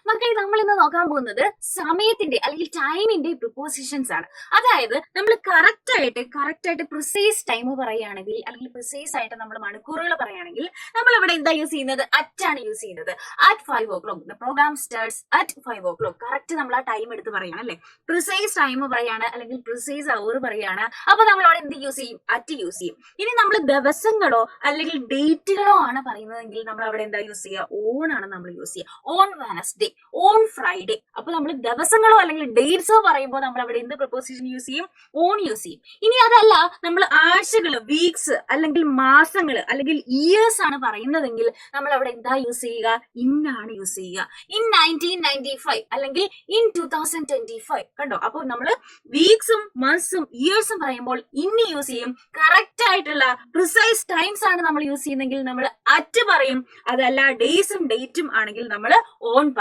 മക്കളെ നമ്മൾ ഇന്ന് നോക്കാൻ പോകുന്നത് സമയത്തിന്റെ അല്ലെങ്കിൽ ടൈമിന്റെ പ്രിപ്പോസിഷൻസ് ആണ്. അതായത് നമ്മൾ കറക്റ്റ് ആയിട്ട് പ്രിസൈസ് ടൈം പറയുകയാണെങ്കിൽ അല്ലെങ്കിൽ പ്രിസൈസ് ആയിട്ട് നമ്മൾ മണിക്കൂറുകൾ പറയുകയാണെങ്കിൽ നമ്മൾ ഇവിടെ എന്താ യൂസ് ചെയ്യുന്നത്? അറ്റാണ് യൂസ് ചെയ്യുന്നത്. At 5 o'clock the program starts at 5 o'clock. Correct നമ്മൾ ആ ടൈം എടുത്ത് പറയാണ് അല്ലെ, പ്രിസൈസ് ടൈം പറയാണ് അല്ലെങ്കിൽ പ്രിസൈസ് അവർ പറയാണ്. അപ്പൊ നമ്മൾ അവിടെ എന്ത് യൂസ് ചെയ്യും? അറ്റ് യൂസ് ചെയ്യും. ഇനി നമ്മൾ ദിവസങ്ങളോ അല്ലെങ്കിൽ ഡേറ്റുകളോ ആണ് പറയുന്നതെങ്കിൽ നമ്മൾ അവിടെ എന്താ യൂസ് ചെയ്യുക? ഓൺ ആണ് നമ്മൾ യൂസ് ചെയ്യുക. On Wednesday, on Friday. അപ്പൊ നമ്മൾ ദിവസങ്ങളോ അല്ലെങ്കിൽ ഡേറ്റ്സോ പറയുമ്പോൾ നമ്മൾ അവിടെ എന്ത് പ്രപ്പോസിഷൻ യൂസ് ചെയ്യും? ഓൺ യൂസ് ചെയ്യും. ഇനി അതല്ല നമ്മൾ ആഴ്ചകള്, വീക്സ് അല്ലെങ്കിൽ മാസങ്ങള് അല്ലെങ്കിൽ ഇയേഴ്സ് ആണ് പറയുന്നതെങ്കിൽ നമ്മൾ അവിടെ എന്താ യൂസ് ചെയ്യുക? ഇൻ ആണ് യൂസ് ചെയ്യുക. ഇൻ 1995 അല്ലെങ്കിൽ ഇൻ 2025. കണ്ടോ? അപ്പൊ നമ്മൾ വീക്സും മന്ത്സും ഇയേഴ്സും പറയുമ്പോൾ ഇൻ യൂസ് ചെയ്യും. കറക്റ്റ് ആയിട്ടുള്ള പ്രിസൈസ് ടൈംസ് ആണ് നമ്മൾ യൂസ് ചെയ്യുന്നെങ്കിൽ നമ്മൾ അറ്റ് പറയും. അതല്ല ഡേയ്സും ഡേറ്റും ആണെങ്കിൽ നമ്മൾ ഓൺ പറയും.